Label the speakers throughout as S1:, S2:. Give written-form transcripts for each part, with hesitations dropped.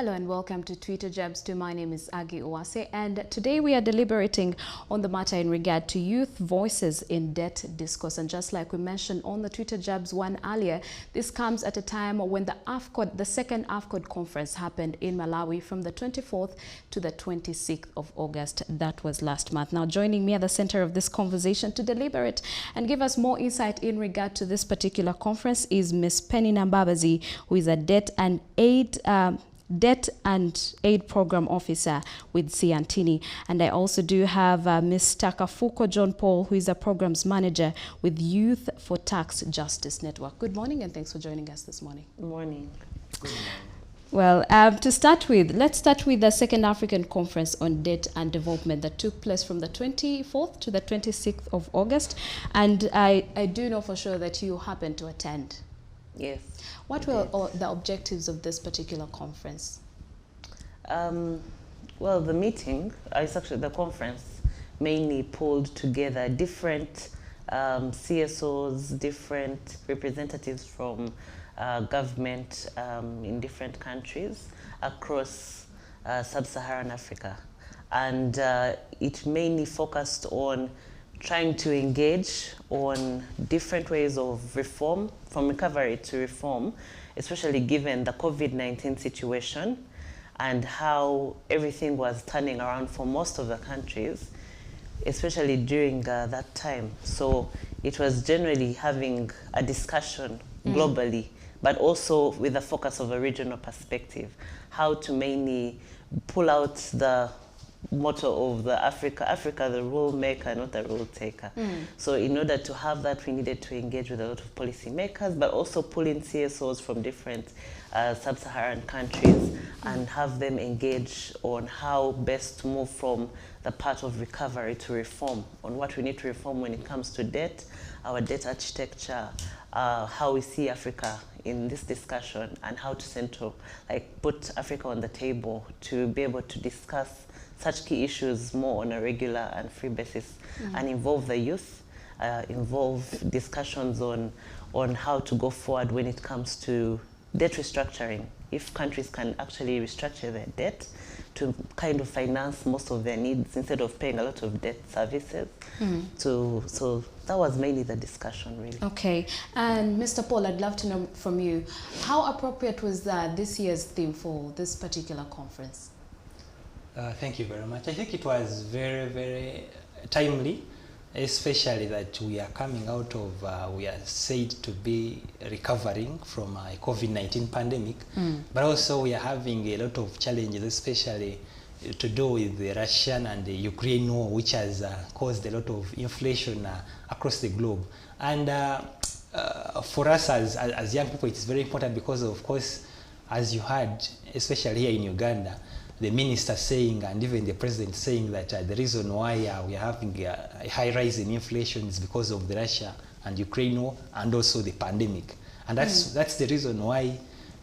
S1: Hello and welcome to SEETVSunrise. My name is Agi Uwase, and today we are deliberating on the matter in regard to youth voices in debt discourse. And just like we mentioned on the SEETVSunrise one earlier, this comes at a time when the second AFCODD conference happened in Malawi from the 24th to the 26th of August. That was last month. Now, joining me at the center of this conversation to deliberate and give us more insight in regard to this particular conference is Ms. Penny Nambabazi, who is a Debt and Aid Program Officer with Siantini. And I also do have Ms. Takafuko John Paul, who is a Programs Manager with Youth for Tax Justice Network. Good morning and thanks for joining us this morning.
S2: Good morning. Good morning.
S1: Well, let's start with the Second African Conference on Debt and Development that took place from the 24th to the 26th of August. And I do know for sure that you happened to attend.
S2: Yes.
S1: What were the objectives of this particular conference?
S2: Well, the meeting, it's actually the conference, mainly pulled together different CSOs, different representatives from government in different countries across sub-Saharan Africa. And it mainly focused on trying to engage on different ways of reform, from recovery to reform, especially given the COVID-19 situation and how everything was turning around for most of the countries, especially during that time. So it was generally having a discussion globally, but also with a focus of a regional perspective, how to mainly pull out the motto of the Africa the rule maker, not the rule taker. So in order to have that, we needed to engage with a lot of policy makers, but also pull in CSOs from different sub-Saharan countries and have them engage on how best to move from the part of recovery to reform, on what we need to reform when it comes to debt, our debt architecture, how we see Africa in this discussion, and how to put Africa on the table to be able to discuss such key issues more on a regular and free basis, and involve the youth, involve discussions on how to go forward when it comes to debt restructuring. If countries can actually restructure their debt to kind of finance most of their needs instead of paying a lot of debt services. So that was mainly the discussion, really.
S1: Okay, and Mr. Paul, I'd love to know from you, how appropriate was this year's theme for this particular conference?
S3: Thank you very much. I think it was very, very timely, especially that we are coming out of, we are said to be recovering from a COVID-19 pandemic, but also we are having a lot of challenges, especially to do with the Russian and the Ukraine war, which has caused a lot of inflation across the globe. And for us as young people, it's very important because, of course, as you heard, especially here in Uganda, the minister saying, and even the president saying, that the reason why we are having a high rise in inflation is because of the Russia and Ukraine war and also the pandemic. And that's the reason why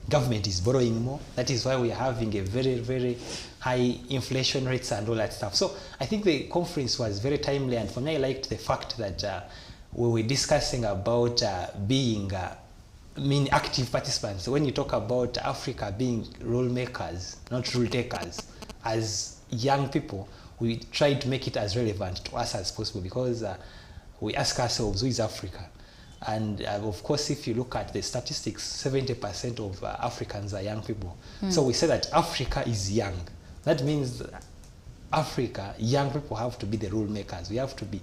S3: government is borrowing more. That is why we are having a very, very high inflation rates and all that stuff. So I think the conference was very timely, and for me I liked the fact that we were discussing about being active participants. When you talk about Africa being rule makers, not rule takers, as young people, we try to make it as relevant to us as possible, because we ask ourselves, who is Africa? And of course, if you look at the statistics, 70% of Africans are young people. So we say that Africa is young. That means Africa, young people have to be the rule makers. We have to be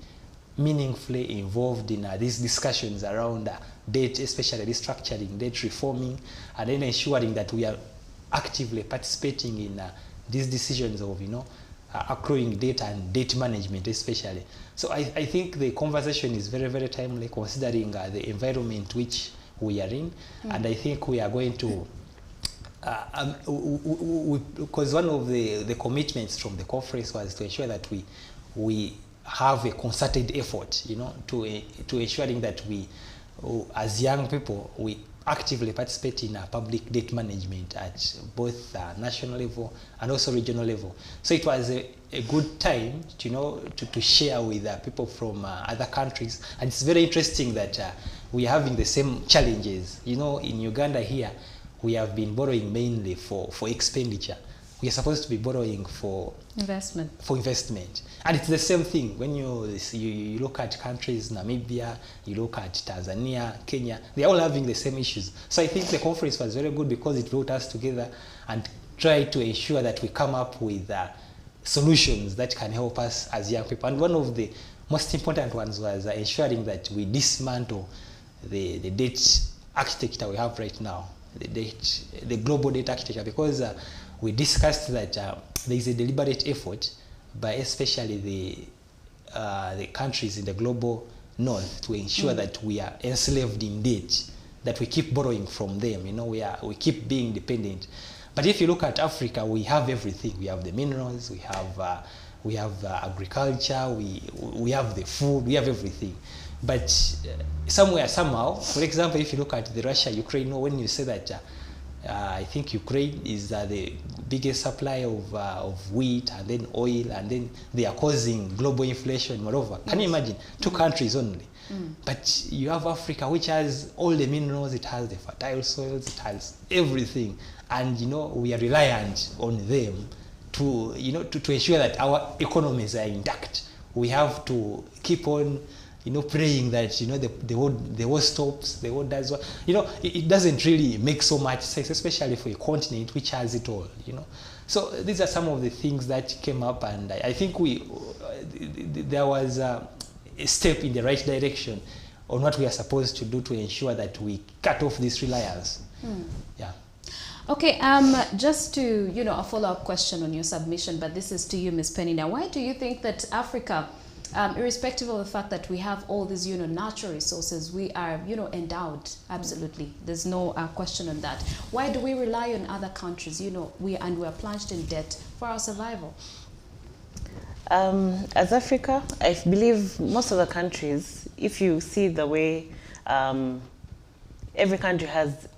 S3: meaningfully involved in these discussions around debt, especially restructuring, debt reforming, and then ensuring that we are actively participating in these decisions of, accruing debt and debt management especially. So I think the conversation is very, very timely, considering the environment which we are in. And I think we are going to, because one of the commitments from the conference was to ensure that we have a concerted effort, to ensuring that we, as young people, we actively participate in public debt management at both national level and also regional level. So it was a good time, to share with people from other countries. And it's very interesting that we are having the same challenges. In Uganda here, we have been borrowing mainly for expenditure. We are supposed to be borrowing for
S1: investment.
S3: And it's the same thing when you look at countries, Namibia, you look at Tanzania, Kenya, they're all having the same issues. So I think the conference was very good because it brought us together and tried to ensure that we come up with solutions that can help us as young people. And one of the most important ones was ensuring that we dismantle the debt architecture we have right now, the global debt architecture, because we discussed that there is a deliberate effort by especially the countries in the global north to ensure that we are enslaved in debt, that we keep borrowing from them. You know, we keep being dependent. But if you look at Africa, we have everything. We have the minerals, we have agriculture, we have the food, we have everything. But somehow, for example, if you look at the Russia-Ukraine, when you say that I think Ukraine is the biggest supplier of wheat and then oil, and then they are causing global inflation. Moreover, can you imagine 2 countries only? But you have Africa, which has all the minerals, it has the fertile soils, it has everything, and we are reliant on them to ensure that our economies are intact. We have to keep on praying that the war stops, the war does what. It doesn't really make so much sense, especially for a continent which has it all. So these are some of the things that came up, and I think there was a step in the right direction on what we are supposed to do to ensure that we cut off this reliance. Yeah.
S1: Okay, just to, a follow-up question on your submission, but this is to you, Ms. Penina. Why do you think that Africa, irrespective of the fact that we have all these, natural resources, we are, endowed, absolutely. There's no question on that. Why do we rely on other countries, we are plunged in debt for our survival?
S2: As Africa, I believe most of the countries, if you see the way every country has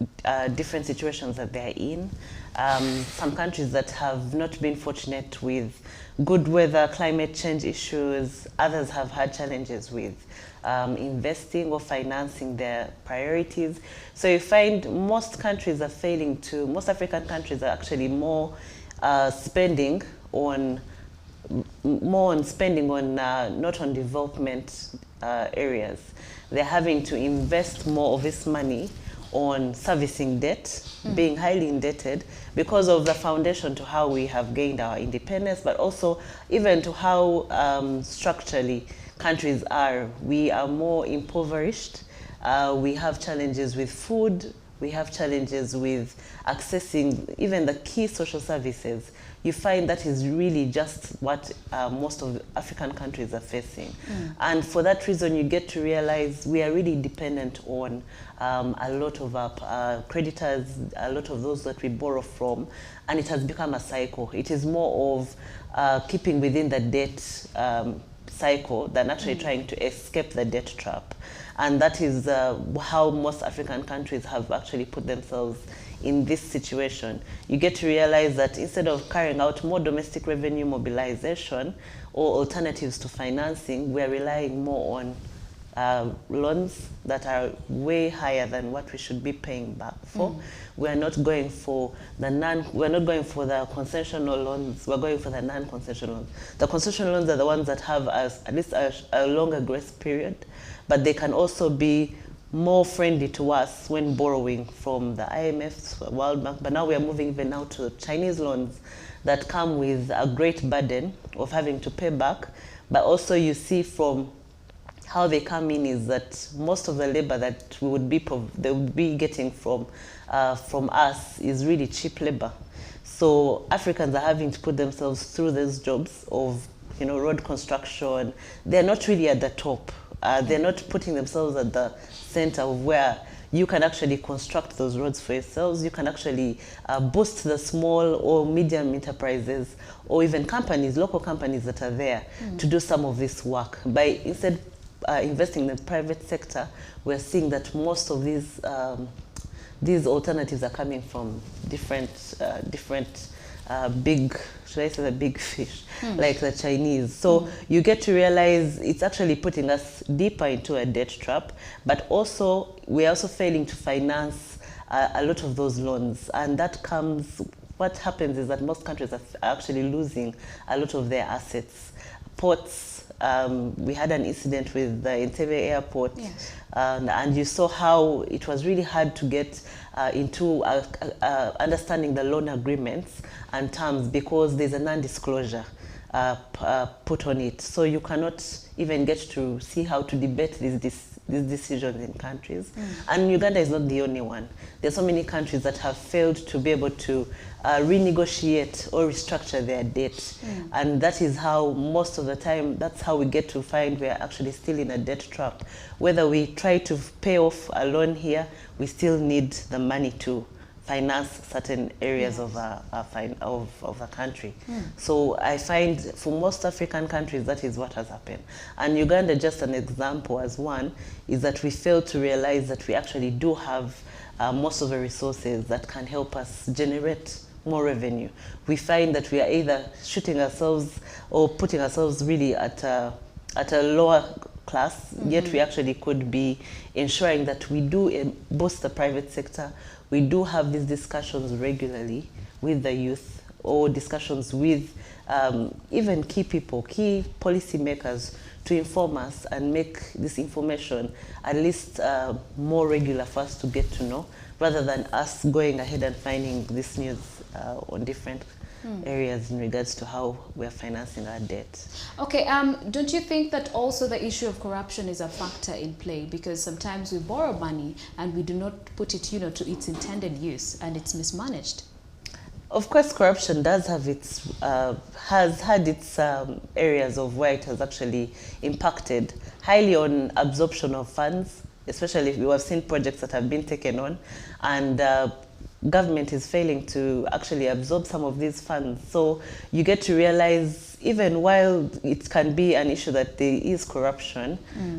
S2: different situations that they're in. Some countries that have not been fortunate with good weather, climate change issues, others have had challenges with investing or financing their priorities. So you find most countries are failing to, most African countries are actually more spending on not on development areas. They're having to invest more of this money on servicing debt, being highly indebted because of the foundation to how we have gained our independence, but also even to how structurally countries are. We are more impoverished. We have challenges with food. We have challenges with accessing even the key social services. You find that is really just what most of the African countries are facing. And for that reason, you get to realize we are really dependent on a lot of our creditors, a lot of those that we borrow from, and it has become a cycle. It is more of keeping within the debt cycle than actually trying to escape the debt trap. And that is how most African countries have actually put themselves in this situation. You get to realize that instead of carrying out more domestic revenue mobilization or alternatives to financing, we are relying more on loans that are way higher than what we should be paying back for. We are not going for the concessional loans, we're going for the non-concessional loans. The concessional loans are the ones that have at least a longer grace period, but they can also be more friendly to us when borrowing from the IMF, World Bank, but now we are moving even now to Chinese loans that come with a great burden of having to pay back. But also you see from how they come in is that most of the labor that they would be getting from us is really cheap labor. So Africans are having to put themselves through these jobs of road construction. They're not really at the top. They're not putting themselves at the center of where you can actually construct those roads for yourselves. You can actually boost the small or medium enterprises or even companies, local companies that are there to do some of this work. By instead investing in the private sector, we're seeing that most of these alternatives are coming from different big, should I say the big fish, like the Chinese. So you get to realize it's actually putting us deeper into a debt trap, but also we're also failing to finance a lot of those loans. And that comes, what happens is that most countries are actually losing a lot of their assets. Ports, we had an incident with the Entebbe airport,
S1: Yes.
S2: and you saw how it was really hard to get into understanding the loan agreements and terms because there's a non-disclosure put on it. So you cannot even get to see how to debate these decisions in countries. And Uganda is not the only one. There's so many countries that have failed to be able to renegotiate or restructure their debt. And that is how most of the time, that's how we get to find we're actually still in a debt trap. Whether we try to pay off a loan here, we still need the money to finance certain areas of a country. So I find for most African countries that is what has happened. And Uganda, just an example as one, is that we fail to realize that we actually do have most of the resources that can help us generate more revenue. We find that we are either shooting ourselves or putting ourselves really at a lower class, yet we actually could be ensuring that we do boost the private sector. We do have these discussions regularly with the youth, or discussions with even key people, key policymakers, to inform us and make this information at least more regular for us to get to know, rather than us going ahead and finding this news on different areas in regards to how we're financing our debt.
S1: Okay, don't you think that also the issue of corruption is a factor in play? Because sometimes we borrow money and we do not put it, to its intended use, and it's mismanaged.
S2: Of course, corruption does have its, has had its areas of where it has actually impacted highly on absorption of funds, especially if we have seen projects that have been taken on, and government is failing to actually absorb some of these funds. So you get to realize, even while it can be an issue that there is corruption,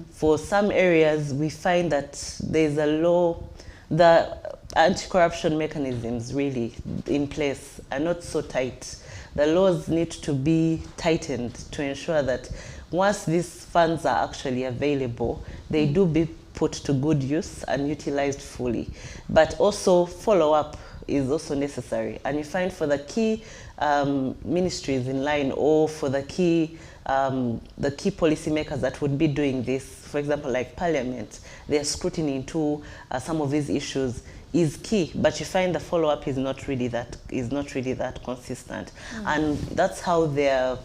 S2: for some areas we find that there's a law, the anti-corruption mechanisms really in place are not so tight. The laws need to be tightened to ensure that once these funds are actually available, they do be put to good use and utilized fully. But also follow-up is also necessary. And you find for the key ministries in line, or for the key policymakers that would be doing this, for example, like Parliament, their scrutiny into some of these issues is key, but you find the follow-up is not really that consistent, and that's how their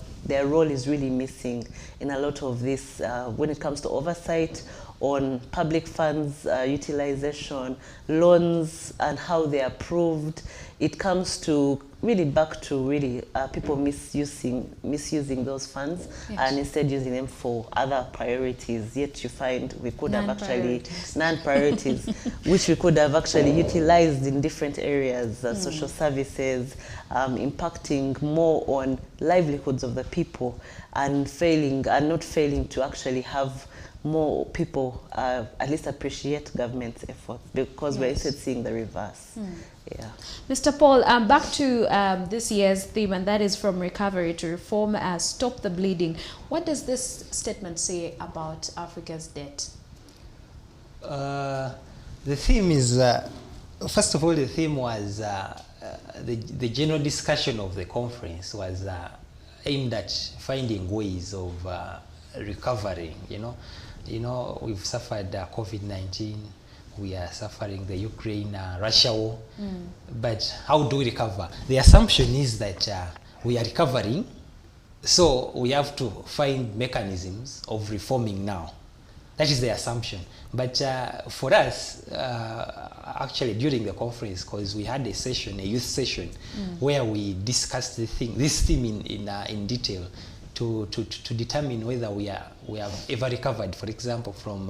S2: role is really missing in a lot of this when it comes to oversight on public funds utilization, loans, and how they're approved. It comes to really back to really people misusing those funds,
S1: yes,
S2: and instead using them for other priorities. Yet you find we could have actually non-priorities, which we could have actually utilized in different areas, social services, impacting more on livelihoods of the people, and not failing to actually have more people at least appreciate government's efforts, because we're instead seeing the reverse. Yeah. Mr.
S1: Paul, back to this year's theme, and that is from recovery to reform, stop the bleeding. What does this statement say about Africa's debt?
S3: The theme is, first of all, the theme was, the general discussion of the conference was aimed at finding ways of recovering, we've suffered COVID-19, we are suffering the Ukraine-Russia war, but how do we recover? The assumption is that we are recovering, so we have to find mechanisms of reforming now. That is the assumption. But for us, actually during the conference, because we had a session, a youth session, where we discussed this theme in detail, to determine whether we have ever recovered, for example, from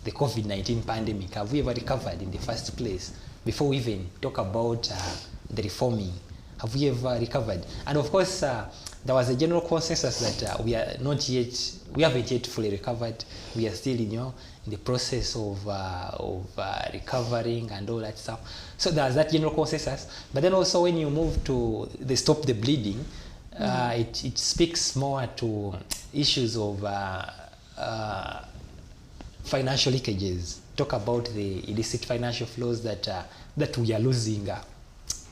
S3: the COVID-19 pandemic. Have we ever recovered in the first place? Before we even talk about the reforming, have we ever recovered? And of course, there was a general consensus that we haven't yet fully recovered. We are still, in the process of recovering and all that stuff. So there's that general consensus. But then also when you move to the stop the bleeding, it speaks more to issues of financial leakages. Talk about the illicit financial flows that that we are losing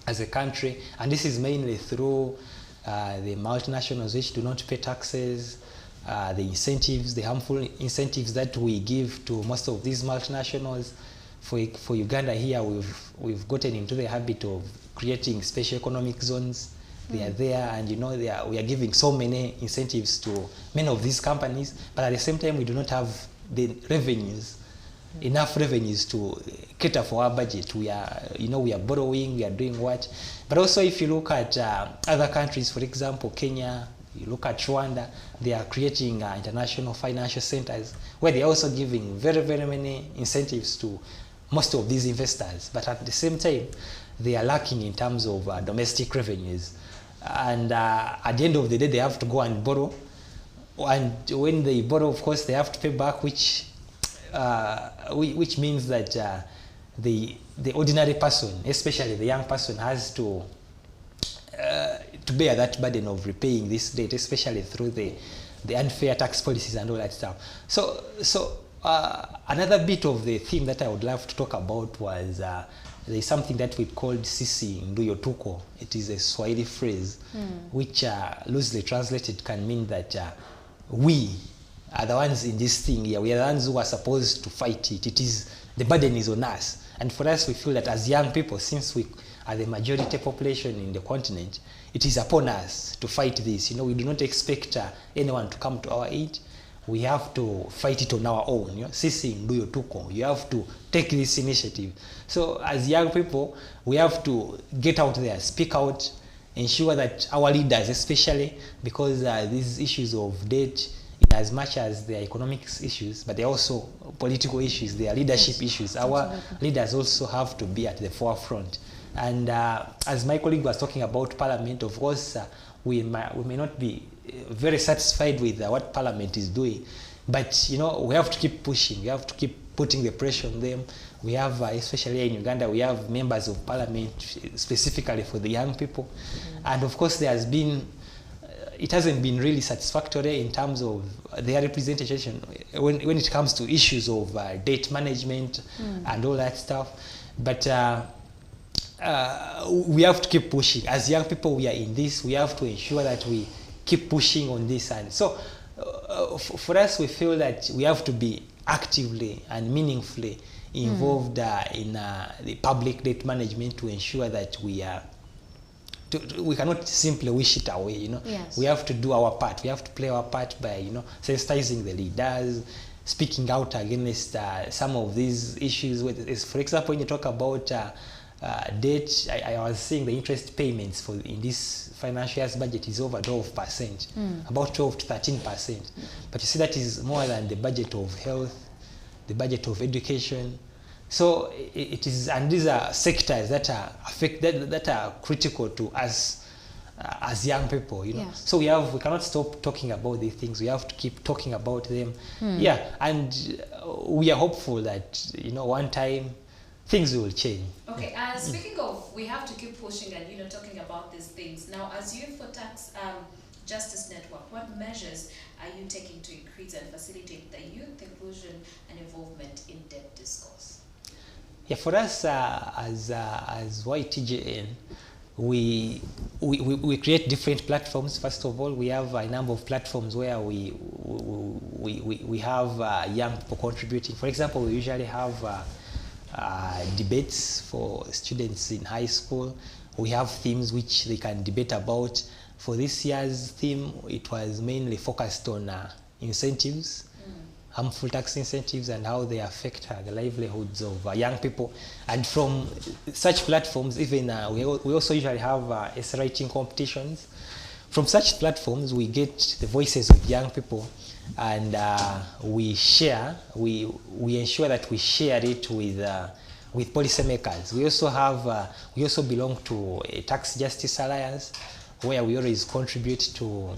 S3: as a country, and this is mainly through the multinationals which do not pay taxes, the incentives, the harmful incentives that we give to most of these multinationals. For Uganda here, we've gotten into the habit of creating special economic zones. They are there, and we are giving so many incentives to many of these companies, but at the same time we do not have the revenues, enough revenues to cater for our budget. We are borrowing, we are doing what. But also if you look at other countries, for example, Kenya, you look at Rwanda, they are creating international financial centers where they are also giving very, very many incentives to most of these investors. But at the same time, they are lacking in terms of domestic revenues. And at the end of the day, they have to go and borrow. And when they borrow, of course, they have to pay back, which means that the ordinary person, especially the young person, has to bear that burden of repaying this debt, especially through the unfair tax policies and all that stuff. So another bit of the theme that I would love to talk about was there is something that we called sisi nduyo tuko. It is a Swahili phrase which loosely translated can mean that we are the ones in this thing here. We are the ones who are supposed to fight it. The burden is on us. And for us, we feel that as young people, since we are the majority population in the continent, it is upon us to fight this. We do not expect anyone to come to our aid. We have to fight it on our own. Sisi nduyo tuko. You have to take this initiative. So as young people, we have to get out there, speak out, ensure that our leaders, especially because these issues of debt, in as much as they are economic issues, but they are also political issues, they are leadership issues. Our leaders also have to be at the forefront. And as my colleague was talking about Parliament, of course, we may not be very satisfied with what Parliament is doing, but we have to keep pushing. We have to keep putting the pressure on them. We have, especially in Uganda, we have members of Parliament specifically for the young people, and of course there has been. It hasn't been really satisfactory in terms of their representation when it comes to issues of debt management and all that stuff. But we have to keep pushing. As young people, we are in this. We have to ensure that we keep pushing on this. And so for us, we feel that we have to be actively and meaningfully involved in the public debt management to ensure that we are we cannot simply wish it away,
S1: Yes.
S3: We have to do our part. We have to play our part by, sensitizing the leaders, speaking out against some of these issues. For example, when you talk about debt, I was seeing the interest payments in this financial year's budget is over 12%, about 12 to 13%. But you see that is more than the budget of health, the budget of education. So it is, and these are sectors that are that are critical to us as young people,
S1: Yes.
S3: So we cannot stop talking about these things. We have to keep talking about them. Yeah, and we are hopeful that one time things will change.
S1: Okay, speaking of, we have to keep pushing and talking about these things. Now, as Youth for Tax Justice Network, what measures are you taking to increase and facilitate the youth inclusion and involvement in debt discourse?
S3: Yeah, for us as YTJN, we create different platforms. First of all, we have a number of platforms where we have young people contributing. For example, we usually have debates for students in high school. We have themes which they can debate about. For this year's theme, it was mainly focused on incentives, harmful tax incentives, and how they affect the livelihoods of young people. And from such platforms, even we also usually have essay writing competitions. From such platforms, we get the voices of young people, and we ensure that we share it with policymakers. We also belong to a Tax Justice Alliance, where we always contribute to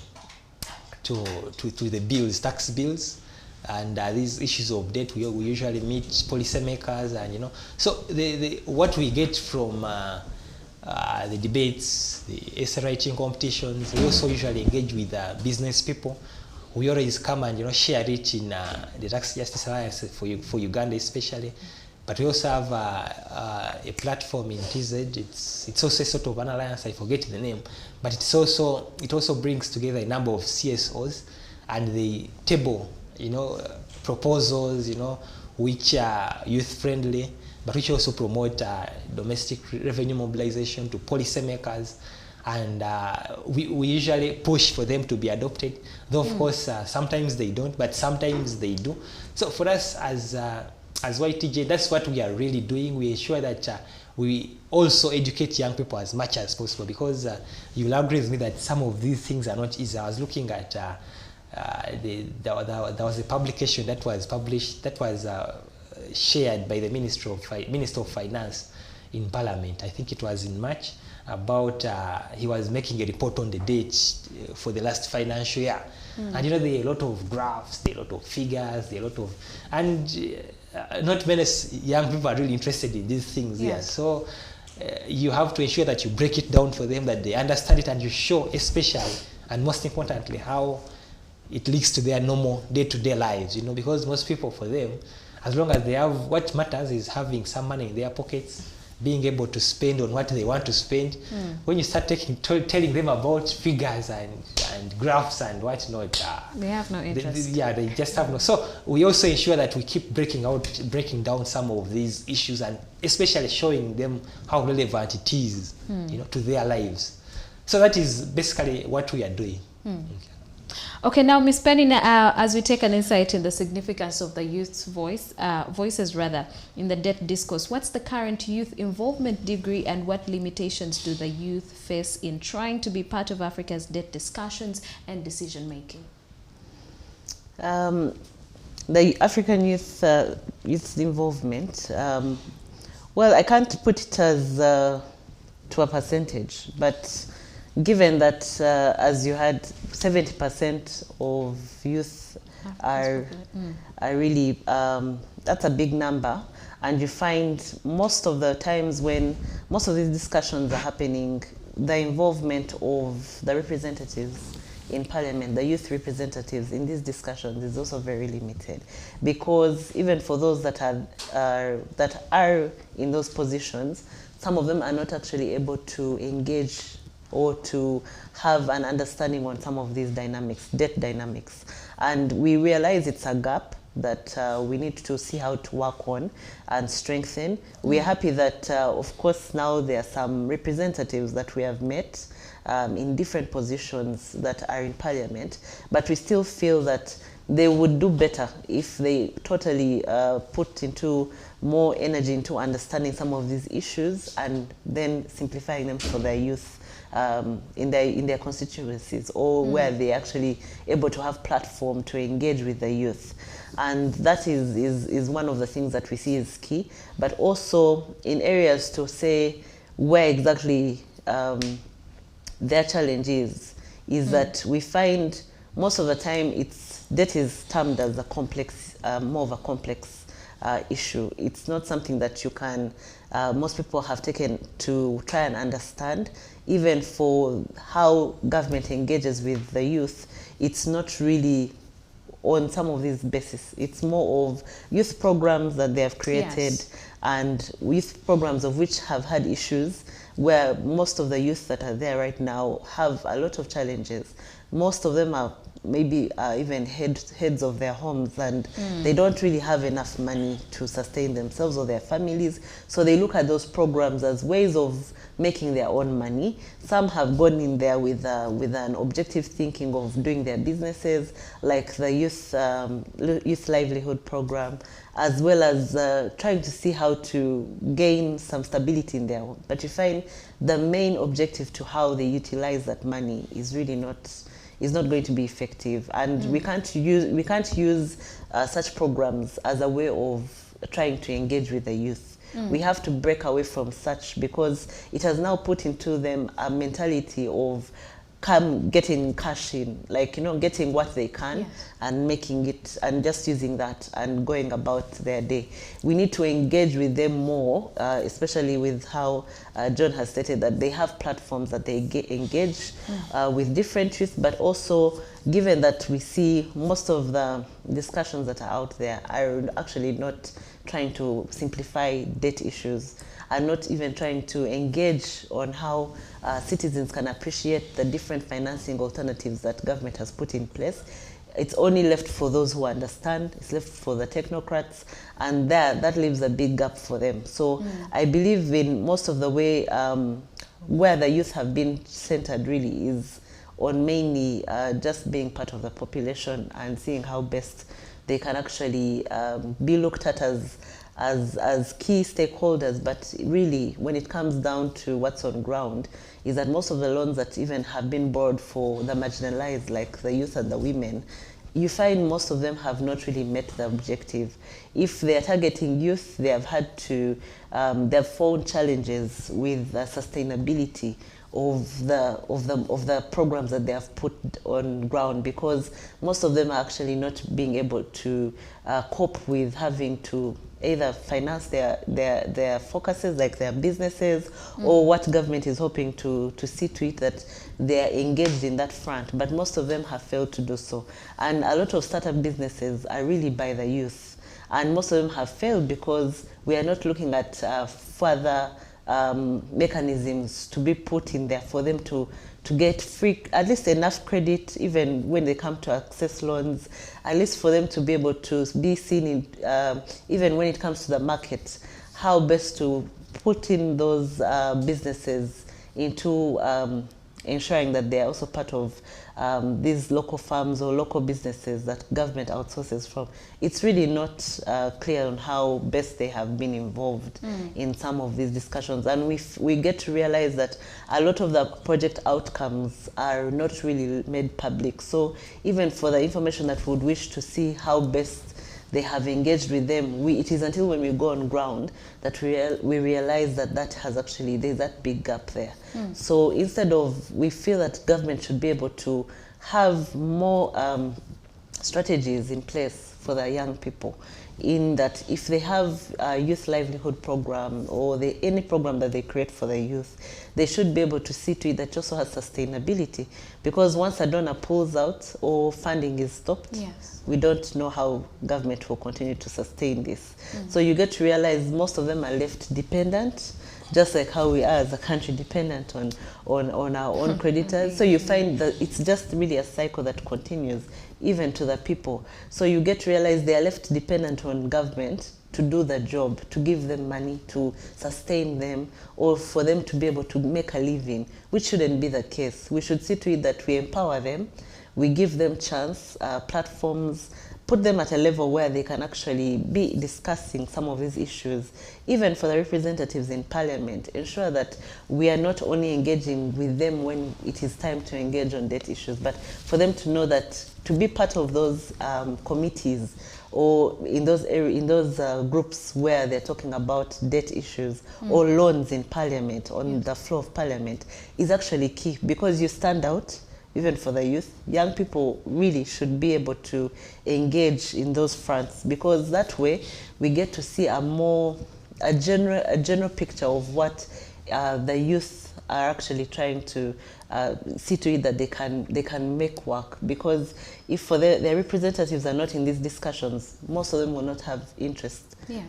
S3: the bills, tax bills. And these issues of debt, we usually meet policymakers, and so what we get from the debates, the essay writing competitions, we also usually engage with business people. We always come and share it in the Tax Justice Alliance for Uganda especially, but we also have a platform in TZ. It's also a sort of an alliance. I forget the name, but it also brings together a number of CSOs, and they table, proposals, which are youth friendly, but which also promote domestic revenue mobilization to policymakers. And we usually push for them to be adopted, though of course sometimes they don't, but sometimes they do. So for us as YTJ, that's what we are really doing. We ensure that we also educate young people as much as possible, because you'll agree with me that some of these things are not easy. I was looking at there was a publication that was published, that was shared by the Minister of Finance in Parliament. I think it was in March, about he was making a report on the dates for the last financial year. And there are a lot of graphs, there are a lot of figures, there are a lot of, and not many young people are really interested in these things here. So you have to ensure that you break it down for them, that they understand it, and you show especially, and most importantly, how it links to their normal day-to-day lives, because most people, for them, as long as they have, what matters is having some money in their pockets, being able to spend on what they want to spend. When you start telling them about figures and graphs and whatnot,
S1: they have no interest.
S3: They just have no. So we also ensure that we keep breaking down some of these issues, and especially showing them how relevant it is, to their lives. So that is basically what we are doing.
S1: Okay, now Ms. Penny, as we take an insight in the significance of the youth's voices in the debt discourse, what's the current youth involvement degree, and what limitations do the youth face in trying to be part of Africa's debt discussions and decision making?
S2: The African youth's involvement, well, I can't put it as to a percentage, but given that, as you had, 70% of youth are really, that's a big number. And you find most of the times when most of these discussions are happening, the involvement of the representatives in Parliament, the youth representatives in these discussions, is also very limited. Because even for those that are in those positions, some of them are not actually able to engage or to have an understanding on some of these dynamics, debt dynamics. And we realize it's a gap that we need to see how to work on and strengthen. We are happy that, of course, now there are some representatives that we have met in different positions that are in Parliament, but we still feel that they would do better if they totally put into more energy into understanding some of these issues and then simplifying them for their youth in their constituencies, or where they're actually able to have platform to engage with the youth. And that is one of the things that we see is key, but also in areas to say where exactly their challenge is that we find most of the time debt is termed as a complex, more of a complex issue. It's not something that you can, most people have taken to try and understand. Even for how government engages with the youth, it's not really on some of these bases. It's more of youth programs that they have created, and youth programs of which have had issues, where most of the youth that are there right now have a lot of challenges. Most of them are maybe even heads of their homes, and they don't really have enough money to sustain themselves or their families. So they look at those programs as ways of making their own money. Some have gone in there with an objective thinking of doing their businesses, like the youth livelihood program, as well as trying to see how to gain some stability in their own. But you find the main objective to how they utilize that money is really not going to be effective, and we can't use such programs as a way of trying to engage with the youth. We have to break away from such, because it has now put into them a mentality of getting cash in, like, getting what they can, and making it, and just using that and going about their day. We need to engage with them more, especially with how John has stated that they have platforms that they engage with different youth, but also given that we see most of the discussions that are out there are actually not trying to simplify debt issues, are not even trying to engage on how citizens can appreciate the different financing alternatives that government has put in place. It's only left for those who understand, it's left for the technocrats, and that leaves a big gap for them. So I believe in most of the way where the youth have been centered really is on mainly just being part of the population and seeing how best they can actually be looked at as key stakeholders. But really, when it comes down to what's on ground, is that most of the loans that even have been borrowed for the marginalized, like the youth and the women, you find most of them have not really met the objective. If they are targeting youth, they have had to, they've found challenges with the sustainability of the programs that they have put on ground, because most of them are actually not being able to cope with having to either finance their focuses, like their businesses, or what government is hoping to see to it that they are engaged in that front. But most of them have failed to do so. And a lot of startup businesses are really by the youth. And most of them have failed because we are not looking at further mechanisms to be put in there for them to get free, at least enough credit, even when they come to access loans, at least for them to be able to be seen in, even when it comes to the market, how best to put in those businesses into ensuring that they are also part of these local farms or local businesses that government outsources from. It's really not clear on how best they have been involved in some of these discussions. And we get to realize that a lot of the project outcomes are not really made public. So even for the information that we would wish to see how best they have engaged with them, it is until when we go on ground that we realize that there's that big gap there. So instead of, we feel that government should be able to have more strategies in place for the young people, in that if they have a youth livelihood program or any program that they create for the youth, they should be able to see to it that it also has sustainability. Because once a donor pulls out or funding is stopped, we don't know how government will continue to sustain this. So you get to realize most of them are left dependent, just like how we are as a country dependent on our own creditors. So you find that it's just really a cycle that continues even to the people. So you get to realize they are left dependent on government to do the job, to give them money, to sustain them, or for them to be able to make a living, which shouldn't be the case. We should see to it that we empower them, we give them chance, platforms, put them at a level where they can actually be discussing some of these issues. Even for the representatives in parliament, ensure that we are not only engaging with them when it is time to engage on debt issues, but for them to know that to be part of those committees or in those groups where they're talking about debt issues or loans in parliament, on the floor of parliament, is actually key, because you stand out. Even for the youth, young people really should be able to engage in those fronts, because that way we get to see a general picture of what the youth are actually trying to see to it that they can make work. Because if their representatives are not in these discussions, most of them will not have interest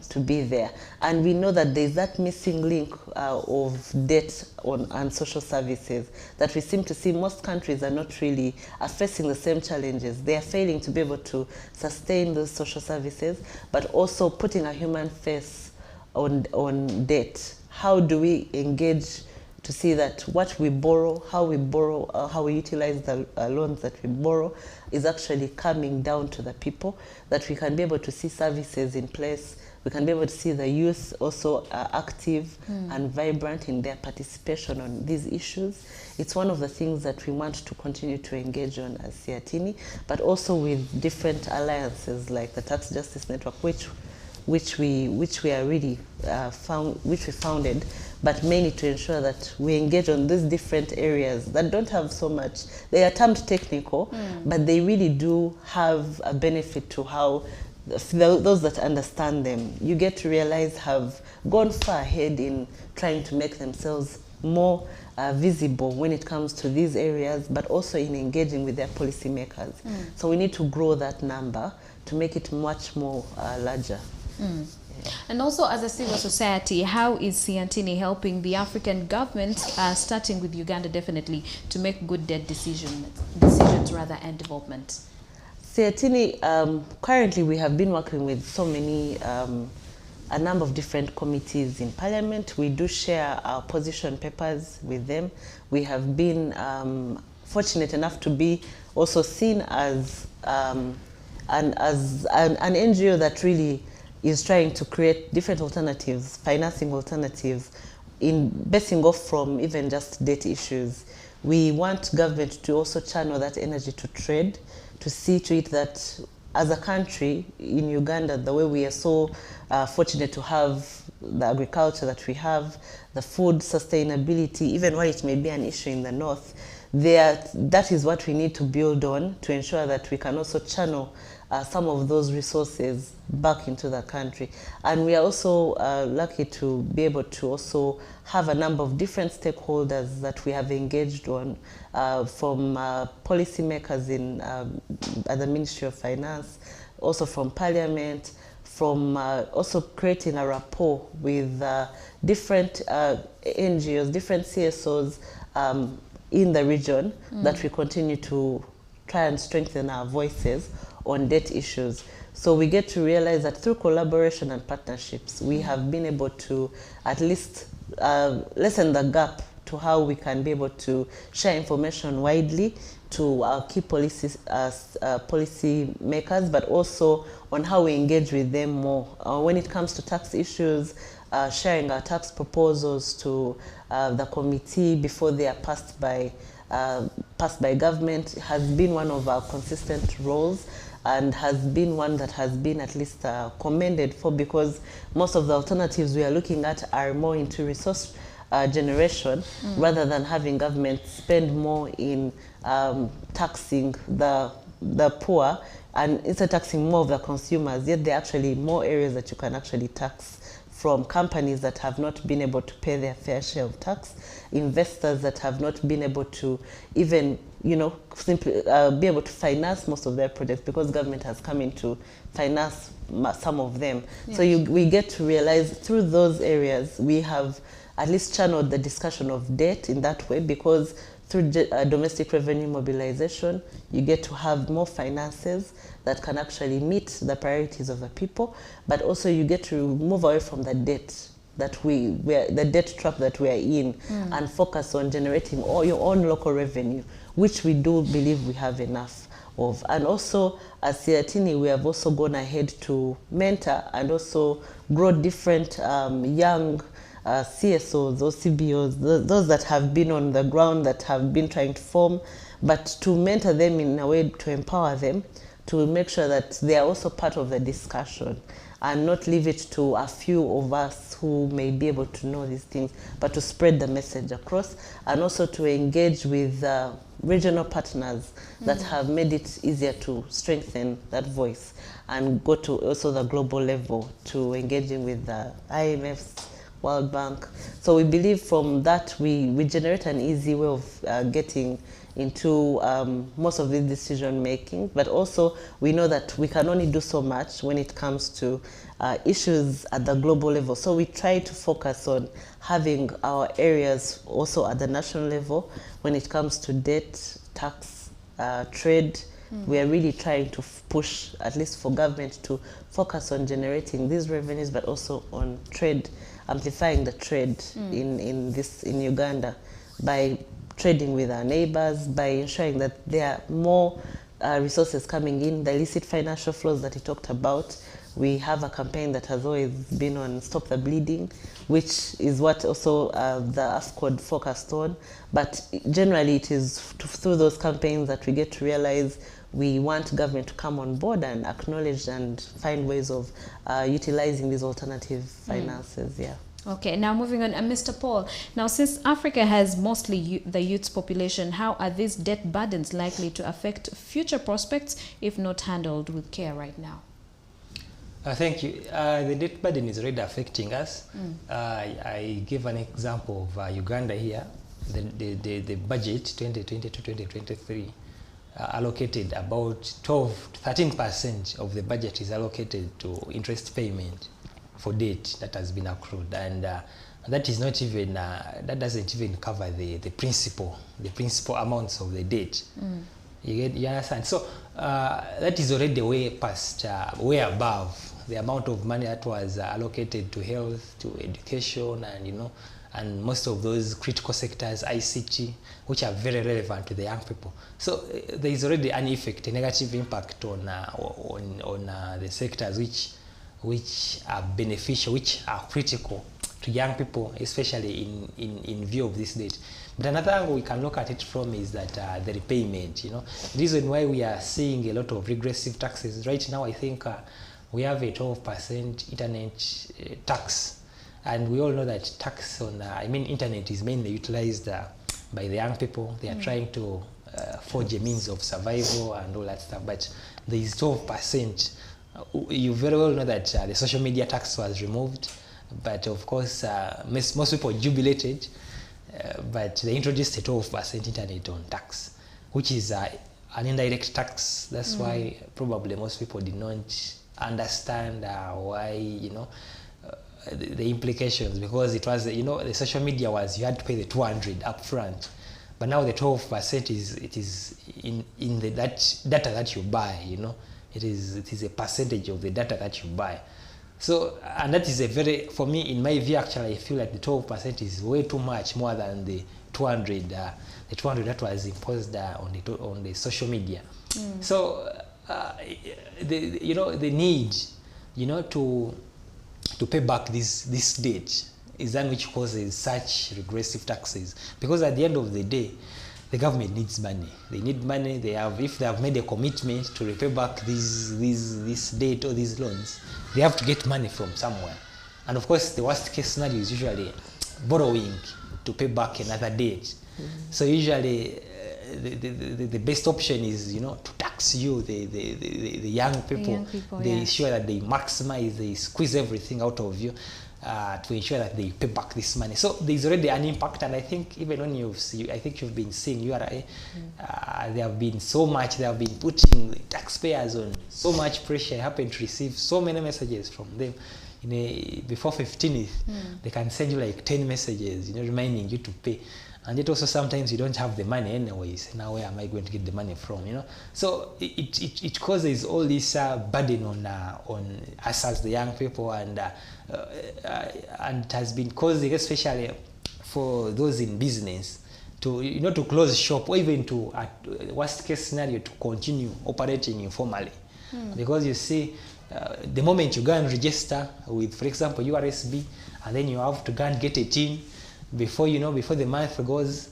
S2: to be there. And we know that there's that missing link of debt and social services that we seem to see most countries are not really facing the same challenges. They are failing to be able to sustain those social services, but also putting a human face on debt. How do we engage to see that what we borrow, how we utilize the loans that we borrow is actually coming down to the people, that we can be able to see services in place, we can be able to see the youth also active and vibrant in their participation on these issues. It's one of the things that we want to continue to engage on as SEETVSunrise, but also with different alliances like the Tax Justice Network, which we are really which we founded, but mainly to ensure that we engage on these different areas that don't have so much. They are termed technical, but they really do have a benefit to how those that understand them, you get to realize, have gone far ahead in trying to make themselves more visible when it comes to these areas, but also in engaging with their policymakers. So we need to grow that number to make it much more larger. Yeah.
S1: And also, as a civil society, how is SEETVSunrise helping the African government, starting with Uganda definitely, to make good debt decisions and development?
S2: SEETVSunrise, currently we have been working with so many, a number of different committees in Parliament. We do share our position papers with them. We have been fortunate enough to be also seen as an NGO that really is trying to create different alternatives, financing alternatives, in basing off from even just debt issues. We want government to also channel that energy to trade, to see to it that as a country in Uganda, the way we are so fortunate to have the agriculture that we have, the food sustainability, even while it may be an issue in the north, that is what we need to build on to ensure that we can also channel some of those resources back into the country. And we are also lucky to be able to also have a number of different stakeholders that we have engaged on, from policymakers at the Ministry of Finance, also from Parliament, from also creating a rapport with different NGOs, different CSOs in the region, that we continue to try and strengthen our voices on debt issues. So we get to realize that through collaboration and partnerships, we have been able to at least lessen the gap to how we can be able to share information widely to our key policy makers, but also on how we engage with them more. When it comes to tax issues, sharing our tax proposals to the committee before they are passed by government has been one of our consistent roles, and has been one that has been at least commended for, because most of the alternatives we are looking at are more into resource generation, rather than having government spend more in taxing the poor, and instead taxing more of the consumers. Yet there are actually more areas that you can actually tax, from companies that have not been able to pay their fair share of tax, investors that have not been able to even, simply be able to finance most of their projects, because government has come in to finance some of them. Yes. So we get to realize through those areas, we have at least channeled the discussion of debt in that way, because through domestic revenue mobilization, you get to have more finances that can actually meet the priorities of the people, but also you get to move away from the debt that the debt trap that we are in, and focus on generating all your own local revenue, which we do believe we have enough of. And also, as SEETVSunrise, we have also gone ahead to mentor and also grow different young CSOs or CBOs, those that have been on the ground, that have been trying to form, but to mentor them in a way to empower them, to make sure that they are also part of the discussion, and not leave it to a few of us who may be able to know these things, but to spread the message across, and also to engage with regional partners that have made it easier to strengthen that voice, and go to also the global level to engaging with the IMFs, World Bank. So we believe from that we generate an easy way of getting into most of this decision making, but also we know that we can only do so much when it comes to issues at the global level. So we try to focus on having our areas also at the national level when it comes to debt, tax, trade. We are really trying to push, at least for government, to focus on generating these revenues, but also on trade, amplifying the trade in Uganda by trading with our neighbors, by ensuring that there are more resources coming in, the illicit financial flows that he talked about. We have a campaign that has always been on Stop the Bleeding, which is what also the SFCODD focused on. But generally it is through those campaigns that we get to realize we want government to come on board and acknowledge and find ways of utilizing these alternative finances. Yeah.
S1: Okay, now moving on, Mr. Paul. Now, since Africa has mostly the youth population, how are these debt burdens likely to affect future prospects if not handled with care right now?
S3: Thank you. The debt burden is already affecting us. I give an example of Uganda here. The budget 2020 to 2023 allocated about 13% of the budget is allocated to interest payment for debt that has been accrued, and that is not even that doesn't even cover the principal amounts of the debt. You understand? So that is already way past, way above the amount of money that was allocated to health, to education, and and most of those critical sectors, ICT, which are very relevant to the young people. So there is already an effect, a negative impact on the sectors which are beneficial, which are critical to young people, especially in view of this date. But another angle we can look at it from is that the repayment. The reason why we are seeing a lot of regressive taxes right now, I think we have a 12% internet tax. And we all know that tax on, internet is mainly utilized by the young people. They are trying to forge a means of survival and all that stuff. But there is 12%. You very well know that the social media tax was removed. But of course, most people jubilated. But they introduced a 12% internet on tax, which is an indirect tax. That's why probably most people did not understand why, the implications, because it was, the social media was, you had to pay the 200 up front, but now the 12% is in the data that you buy. It is a percentage of the data that you buy. So, and that is for me, in my view, actually, I feel like the 12% is way too much more than the 200 that was imposed on the social media. So the need to pay back this debt is that which causes such regressive taxes, because at the end of the day, the government needs money. They need money. If they have made a commitment to repay back this debt or these loans, they have to get money from somewhere. And of course, the worst case scenario is usually borrowing to pay back another debt. So usually, the best option is to tax you, the young people. They ensure that they maximize, they squeeze everything out of you to ensure that they pay back this money. So there's already an impact, and I think even when I think you've been seeing URA, they have been putting the taxpayers on so much pressure. I happen to receive so many messages from them. Before 15th, they can send you like 10 messages, reminding you to pay. And yet also sometimes you don't have the money anyways. Now where am I going to get the money from? So it causes all this burden on us as the young people, and it has been causing, especially for those in business, to close shop, or even to, worst case scenario, to continue operating informally. Because you see, the moment you go and register with, for example, URSB, and then you have to go and get a TIN, before the month goes,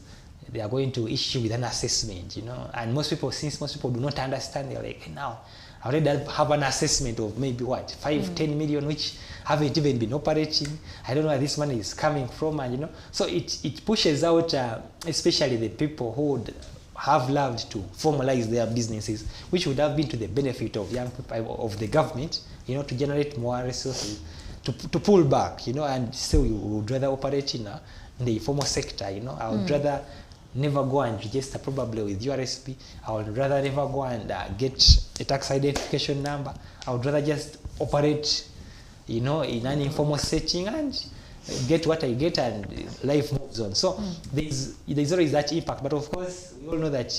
S3: they are going to issue with an assessment, and since most people do not understand, they're like, hey, now I already have an assessment of maybe 5-10 million, which haven't even been operating. I don't know where this money is coming from, and so it pushes out, especially the people who would have loved to formalize their businesses, which would have been to the benefit of young people, of the government, to generate more resources, to pull back, and still you would rather operate in the informal sector. I would rather never go and register probably with URSP. I would rather never go and get a tax identification number. I would rather just operate, in an informal setting and get what I get, and life moves on. So there's always that impact. But of course, we all know that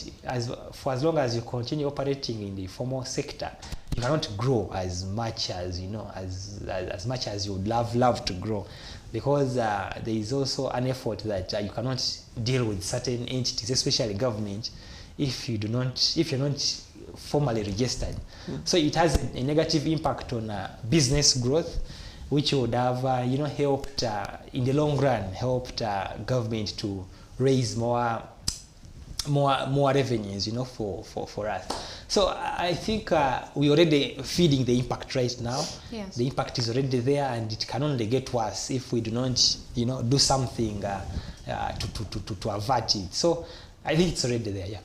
S3: for as long as you continue operating in the formal sector, you cannot grow as much as as much as you would love to grow, because there is also an effort that you cannot deal with certain entities, especially government, if you're not formally registered. So it has a negative impact on business growth, which would have helped in the long run, helped government to raise more revenues, for us. So I think we're already feeling the impact right now.
S1: Yes.
S3: The impact is already there, and it can only get worse if we do not, do something to avert it. So I think it's already there. Yeah.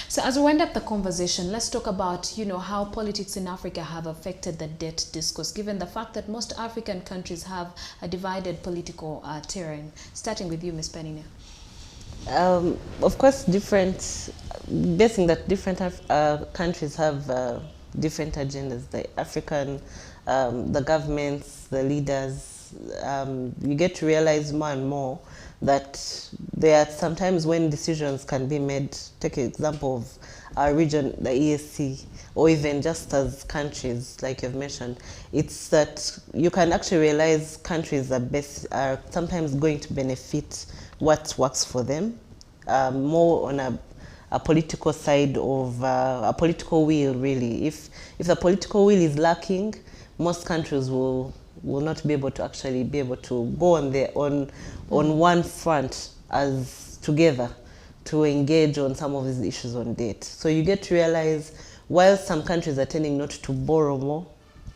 S1: So as we wind up the conversation, let's talk about, how politics in Africa have affected the debt discourse, given the fact that most African countries have a divided political terrain. Starting with you, Ms. Penina.
S2: Of course, basing that different countries have different agendas. The African, the governments, the leaders, you get to realize more and more that there are sometimes when decisions can be made. Take an example of our region, the EAC, or even just as countries, like you've mentioned. It's that you can actually realize countries are sometimes going to benefit what works for them, more on a political side of a political will, really. If the political will is lacking, most countries will not be able to actually be able to go on one front as together to engage on some of these issues on debt. So you get to realize, while some countries are tending not to borrow more,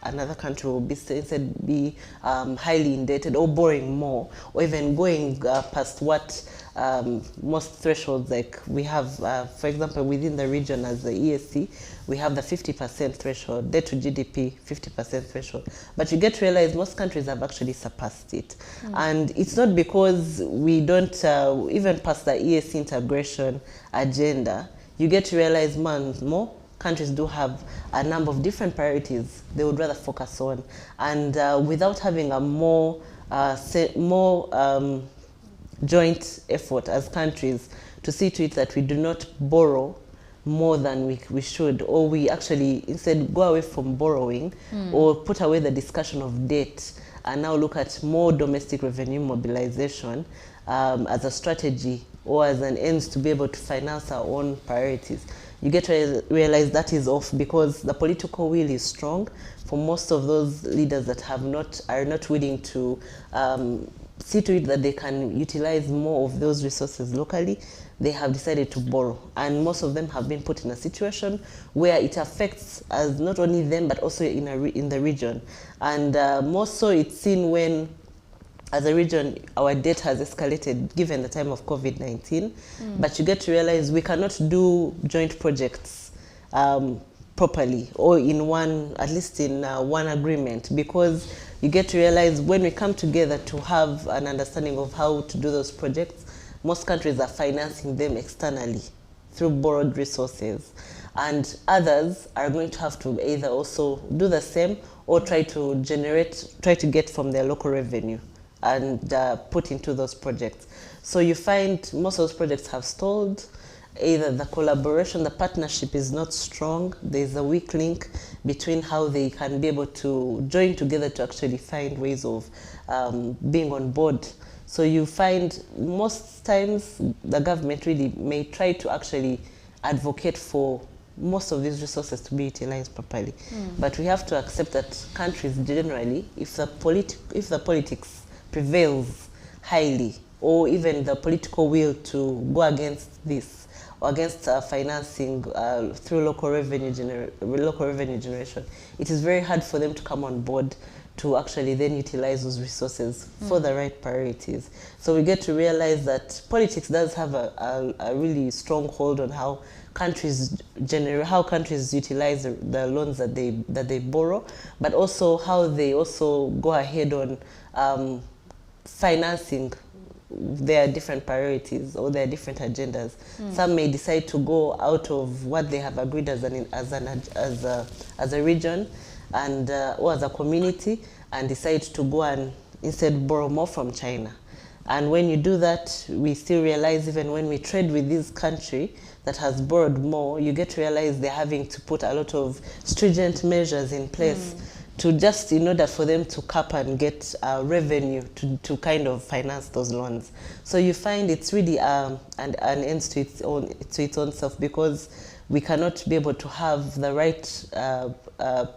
S2: another country will instead be highly indebted or borrowing more, or even going past what most thresholds, like we have, for example, within the region as the EAC, we have the 50% threshold, debt to GDP 50% threshold. But you get to realize most countries have actually surpassed it. And it's not because we don't, even past the EAC integration agenda, you get to realize more countries do have a number of different priorities they would rather focus on. And without having a more joint effort as countries to see to it that we do not borrow more than we should, or we actually instead go away from borrowing, or put away the discussion of debt and now look at more domestic revenue mobilization as a strategy or as an end to be able to finance our own priorities. You get to realize that is off, because the political will is strong for most of those leaders that are not willing to see to it that they can utilize more of those resources locally. They have decided to borrow, and most of them have been put in a situation where it affects as not only them but also in the region. And more so it's seen when, as a region, our debt has escalated given the time of COVID-19. But you get to realize we cannot do joint projects properly, or at least in one agreement, because you get to realize when we come together to have an understanding of how to do those projects, most countries are financing them externally through borrowed resources. And others are going to have to either also do the same or try to get from their local revenue and put into those projects. So you find most of those projects have stalled. Either the collaboration, the partnership is not strong. There's a weak link between how they can be able to join together to actually find ways of being on board. So you find most times the government really may try to actually advocate for most of these resources to be utilized properly. But we have to accept that countries generally, if the politics prevails highly, or even the political will to go against this, or against financing through local revenue generation, it is very hard for them to come on board to actually then utilize those resources for the right priorities. So we get to realize that politics does have a really strong hold on how countries utilize the loans that they borrow, but also how they also go ahead on financing their different priorities or their different agendas. Some may decide to go out of what they have agreed as a region and or as a community, and decide to go and instead borrow more from China. And when you do that, we still realize, even when we trade with this country that has borrowed more, you get to realize they're having to put a lot of stringent measures in place to just in order for them to cap and get revenue to kind of finance those loans. So you find it's really an end to its own self, because we cannot be able to have the right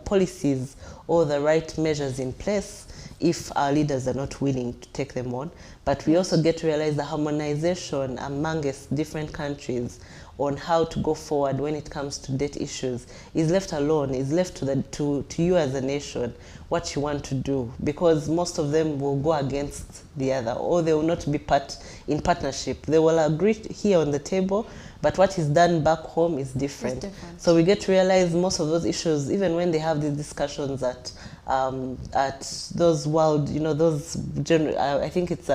S2: policies or the right measures in place if our leaders are not willing to take them on. But we also get to realize the harmonization amongst different countries on how to go forward when it comes to debt issues is left alone, is left to you as a nation, what you want to do, because most of them will go against the other, or they will not be in partnership. They will agree here on the table, but what is done back home is different.
S1: different.
S2: So we get to realize most of those issues, even when they have these discussions at those world, those I think it's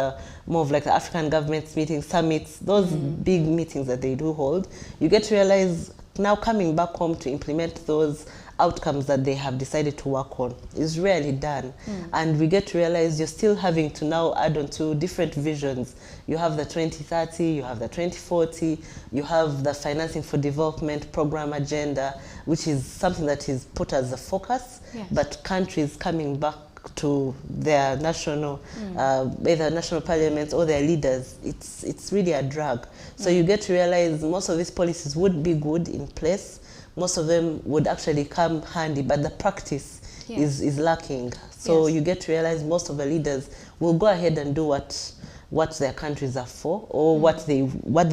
S2: more of like the African governments meetings, summits, those big meetings that they do hold. You get to realize now coming back home to implement those outcomes that they have decided to work on is rarely done. And we get to realize you're still having to now add on to different visions. You have the 2030, you have the 2040, you have the financing for development program agenda, which is something that is put as a focus, but countries coming back to their national, either national parliaments or their leaders, it's really a drag. So you get to realize most of these policies would be good in place, most of them would actually come handy, but the practice is lacking. So you get to realize most of the leaders will go ahead and do what their countries are for, or what they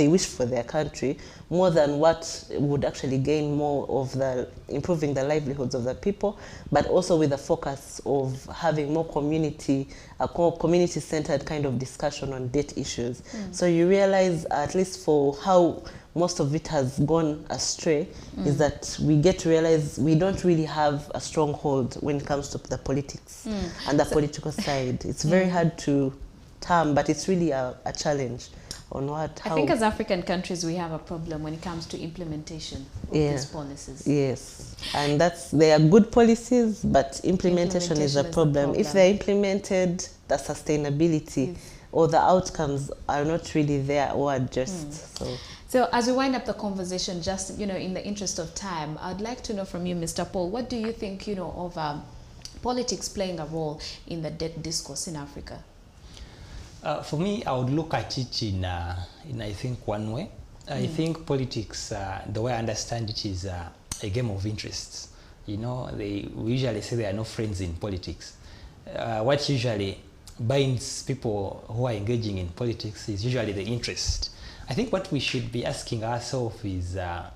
S2: wish for their country, more than what would actually gain more of the improving the livelihoods of the people, but also with the focus of having more community-centered kind of discussion on debt issues. So you realize, at least for how most of it has gone astray, is that we get to realize we don't really have a stronghold when it comes to the politics and the political side. It's very hard to term, but it's really a challenge on how.
S1: I think as African countries we have a problem when it comes to implementation of these policies.
S2: Yes, and they are good policies, but implementation is a problem. If they're implemented, the sustainability or the outcomes are not really there or addressed.
S1: So as we wind up the conversation, just in the interest of time, I'd like to know from you, Mr. Paul, what do you think of politics playing a role in the debt discourse in Africa?
S3: For me, I would look at it in I think one way. I think politics, the way I understand it, is a game of interests. We usually say there are no friends in politics. What usually binds people who are engaging in politics is usually the interest. I think what we should be asking ourselves is, there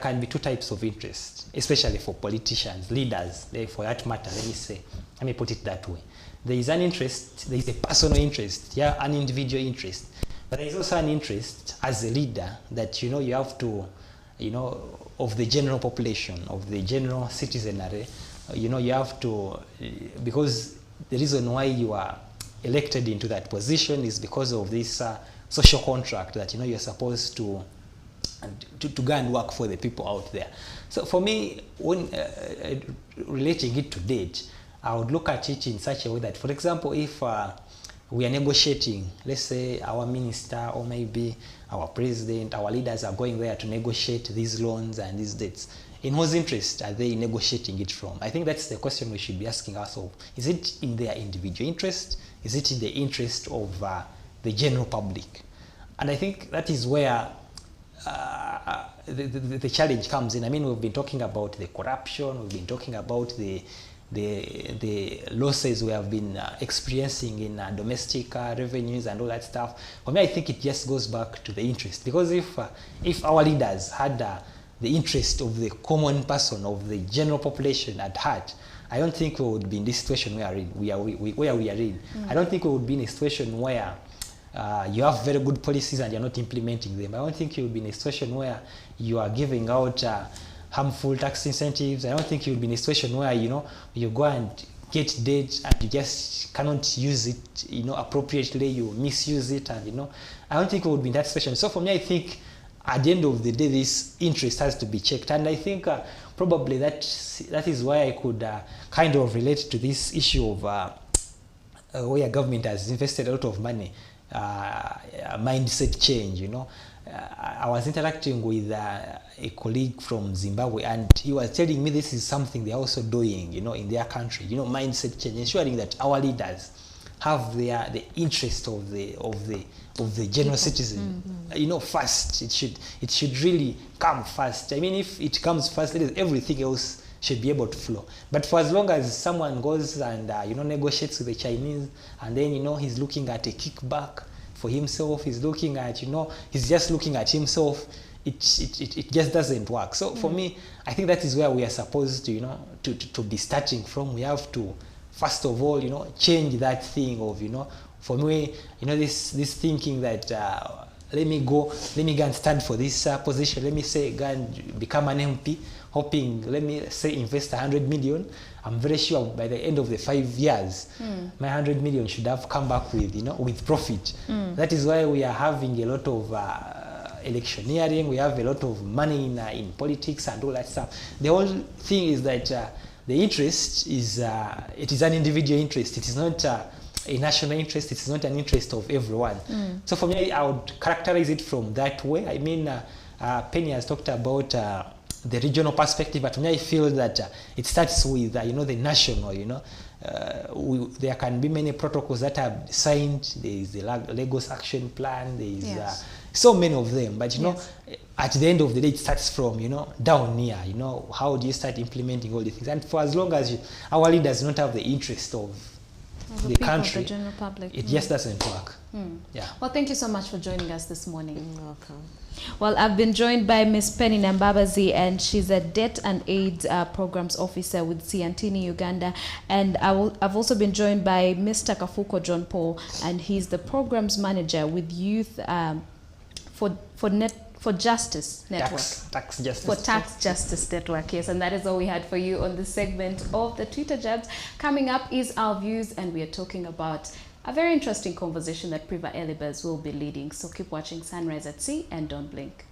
S3: can be two types of interest, especially for politicians, leaders, for that matter, let me put it that way. There is an interest, there is a personal interest, an individual interest, but there is also an interest as a leader that, you have to, of the general population, of the general citizenry, you have to, because the reason why you are elected into that position is because of this social contract that, you're supposed to go and work for the people out there. So for me, when relating it to debt, I would look at it in such a way that, for example, if we are negotiating, let's say our minister or maybe our president, our leaders are going there to negotiate these loans and these debts, in whose interest are they negotiating it from? I think that's the question we should be asking ourselves. Is it in their individual interest? Is it in the interest of the general public? And I think that is where the challenge comes in. I mean, we've been talking about the corruption, we've been talking about the losses we have been experiencing in domestic revenues and all that stuff. For me, I think it just goes back to the interest. Because if our leaders had the interest of the common person, of the general population at heart, I don't think we would be in this situation where we are in. I don't think we would be in a situation where you have very good policies and you're not implementing them. I don't think you would be in a situation where you are giving out harmful tax incentives. I don't think you would be in a situation where, you go and get debt and you just cannot use it, appropriately, you misuse it, and, I don't think we would be in that situation. So for me, I think at the end of the day, this interest has to be checked. And I think probably that is why I could kind of relate to this issue of where government has invested a lot of money, mindset change, I was interacting with a colleague from Zimbabwe, and he was telling me this is something they're also doing, in their country, mindset change, ensuring that our leaders have the interest of the general citizen, first. It should really come first. I mean, if it comes first, everything else should be able to flow. But for as long as someone goes and negotiates with the Chinese, and then he's looking at a kickback for himself, he's looking at he's just looking at himself, it just doesn't work. So for me, I think that is where we are supposed to to be starting from. We have to first of all change that thing of for me this thinking that let me go and stand for this position. Let me say go and become an MP, hoping, let me say, invest 100 million. I'm very sure by the end of the 5 years, my 100 million should have come back with, with profit. That is why we are having a lot of electioneering. We have a lot of money in politics and all that stuff. The whole thing is that the interest is it is an individual interest. It is not a national interest. It is not an interest of everyone. So for me, I would characterize it from that way. I mean, Penny has talked about the regional perspective, but for me, I feel that it starts with the national. There can be many protocols that are signed. There is the Lagos Action Plan. There is so many of them. But at the end of the day, it starts from down here. How do you start implementing all these things? And for as long as our leaders don't have the interest of the country,
S1: the general public,
S3: it just doesn't work. Yeah.
S1: Well, thank you so much for joining us this morning.
S2: You're welcome.
S1: Well, I've been joined by Miss Penny Nambabazi, and she's a Debt and AIDS Programs Officer with Siantini, Uganda. And I've also been joined by Mr. Kafuko John Paul, and he's the Programs Manager with Youth for Justice Network.
S3: Tax Justice.
S1: For Tax Justice Network, yes. And that is all we had for you on this segment of the Twitter Jabs. Coming up is Our Views, and we are talking about a very interesting conversation that Priva Elibas will be leading. So keep watching Sunrise at Sea and don't blink.